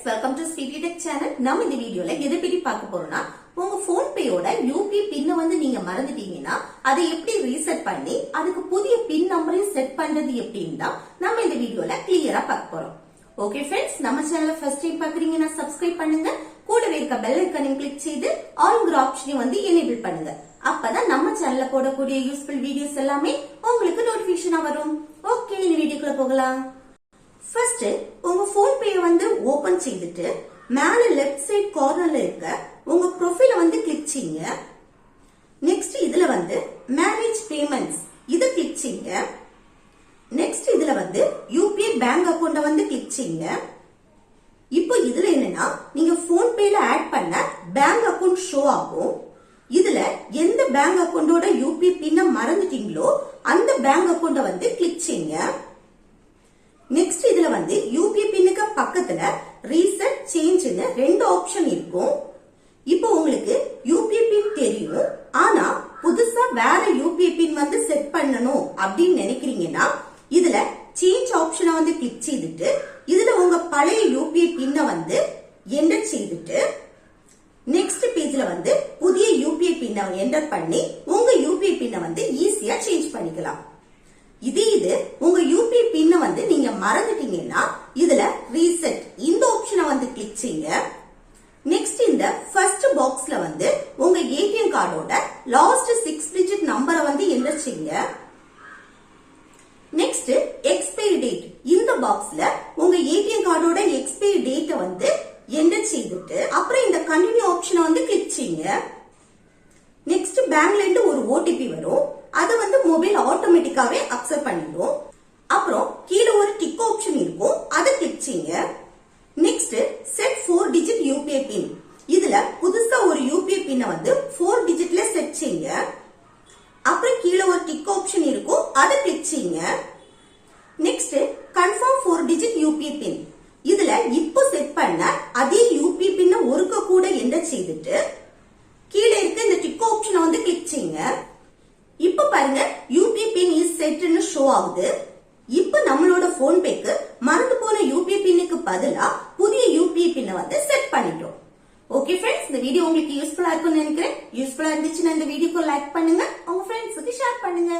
Welcome to Sweety Tech channel. நம்ம இந்த வீடியோல எதை பத்தி பார்க்க போறோம்னா, உங்க போன் பேயோட யூபி பின்ன வந்து நீங்க மறந்துட்டீங்கன்னா அதை எப்படி ரீசெட் பண்ணி அதுக்கு புதிய பின் நம்பரையும் செட் பண்றது எப்படின்னு தான் நம்ம இந்த வீடியோல கிளியரா பார்க்க போறோம். ஓகே ஃப்ரெண்ட்ஸ், நம்ம சேனலை ஃபர்ஸ்ட் டைம் பாக்குறீங்கன்னா சப்ஸ்கிரைப் பண்ணுங்க. கூடவே இருக்க பெல் ஐகானையும் கிளிக் செய்து ஆல்ங்கிற ஆப்ஷனையும் வந்து எனேபிள் பண்ணுங்க. அப்பதான் நம்ம சேனல்ல போடக்கூடிய யூஸ்ஃபுல் வீடியோஸ் எல்லாமே உங்களுக்கு நோட்டிபிகேஷனா வரும். ஓகே, இந்த வீடியோக்குள்ள போகலாம். ஃபர்ஸ்ட் உங்க போன் பேயை வந்து ஓபன் செய்துட்டு மேல லெஃப்ட் சைடு கார்னர்ல இருக்க உங்க ப்ரொஃபைல வந்து கிளிக் செய்யுங்க. நெக்ஸ்ட் இதுல வந்து மேனேஜ் பேமெண்ட்ஸ் இத கிளிக் செய்யுங்க. நெக்ஸ்ட் இதுல வந்து யூபிஐ பேங்க் அக்கவுண்ட வந்து கிளிக் செய்யுங்க. இப்போ இதுல என்னன்னா, நீங்க போன் பேல ஆட் பண்ண பேங்க் அக்கவுண்ட் ஷோ ஆகும். இதுல எந்த பேங்க் அக்கவுண்டோட யூபிஐ பின்ன மறந்துட்டீங்களோ அந்த பேங்க் அக்கவுண்ட வந்து கிளிக் செய்யுங்க. நெக்ஸ்ட் இதுல வந்து யூபிஐ பின்னுக்கு பக்கத்துல ரீசெட் சேஞ்ச்னு ரெண்டு ஆப்ஷன் இருக்கும். இப்போ உங்களுக்கு யூபிஐ பின் தெரியும், ஆனா புதுசா வேற யூபிஐ பின் வந்து செட் பண்ணணும் அப்படின்னு நினைக்கிறீங்கன்னா இதுல சேஞ்ச் ஆப்ஷனை வந்து கிளிக் செய்துட்டு இதுல உங்க பழைய யூபிஐ பின்ன வந்து என்டர் செய்துட்டு நெக்ஸ்ட் பேஜ்ல வந்து புதிய யூபிஐ பின்ன என்டர் பண்ணி உங்க யூபிஐ பின்ன வந்து ஈஸியா சேஞ்ச் பண்ணிக்கலாம். இது உங்க யூபிஐ பின்ன வந்து நீங்க மறந்துட்டீங்கன்னா இதுல ரீசெட் இந்த ஆப்ஷனை வந்து கிளிக் செய்யுங்க. நெக்ஸ்ட் இந்த ஃபர்ஸ்ட் பாக்ஸ்ல வந்து உங்க ஏடிஎம் கார்டோட லாஸ்ட் 6 டிஜிட் நம்பரை வந்து என்டர் செய்யுங்க. நெக்ஸ்ட் எக்ஸ்பைரி டேட் இந்த பாக்ஸ்ல உங்க ஏடிஎம் கார்டோட எக்ஸ்பைரி டேட்டை வந்து என்டர் செய்துட்டு அப்புறம் இந்த கண்டினியூ ஆப்ஷனை வந்து கிளிக் செய்யுங்க. நெக்ஸ்ட் பேங்க்ல இருந்து ஒரு ஓடிபி வரும், அது வந்து மொபைல் ஆட்டோமேட்டிக்காவே அக்செப்ட் பண்ணிடும். அப்புறம் கீழே ஒரு டிக் ஆப்ஷன் இருக்கும், அதை கிளிக் செய்யுங்க. நெக்ஸ்ட் செட் 4 டிஜிட் யூபிஐ பின் இதுல புதுசா ஒரு யூபிஐ பின்ன வந்து 4 டிஜிட்ல செட் செய்யுங்க. அப்புறம் கீழே ஒரு டிக் ஆப்ஷன் இருக்கும், அதை கிளிக் செய்யுங்க. நெக்ஸ்ட் கன்ஃபார்ம் 4 டிஜிட் யூபிஐ பின் இதுல இப்போ செட் பண்ண அதே யூபிஐ பின்ன ஒருக்க கூட என்டர் செய்துட்டு கீழே இருக்க இந்த டிக் ஆப்ஷனை வந்து கிளிக் செய்யுங்க. இப்ப பாருங்க, யூபிஐ பின் இஸ் செட்னு ஷோ ஆகுது. இப்ப நம்மளோட போன் பேக்கு மறந்து போன யூபிஐ பின்னுக்கு பதிலா புதிய யூபிஐ பின்ன வந்து செட் பண்ணிட்டோம். ஓகே ஃப்ரெண்ட்ஸ், இந்த வீடியோ உங்களுக்கு யூஸ்ஃபுல்லா இருக்கும்னு நினைக்கிறேன். யூஸ்ஃபுல்லா இருந்துச்சுன்னா இந்த வீடியோக்கு லைக் பண்ணுங்க, உங்க ஃப்ரெண்ட்ஸுக்கு ஷேர் பண்ணுங்க.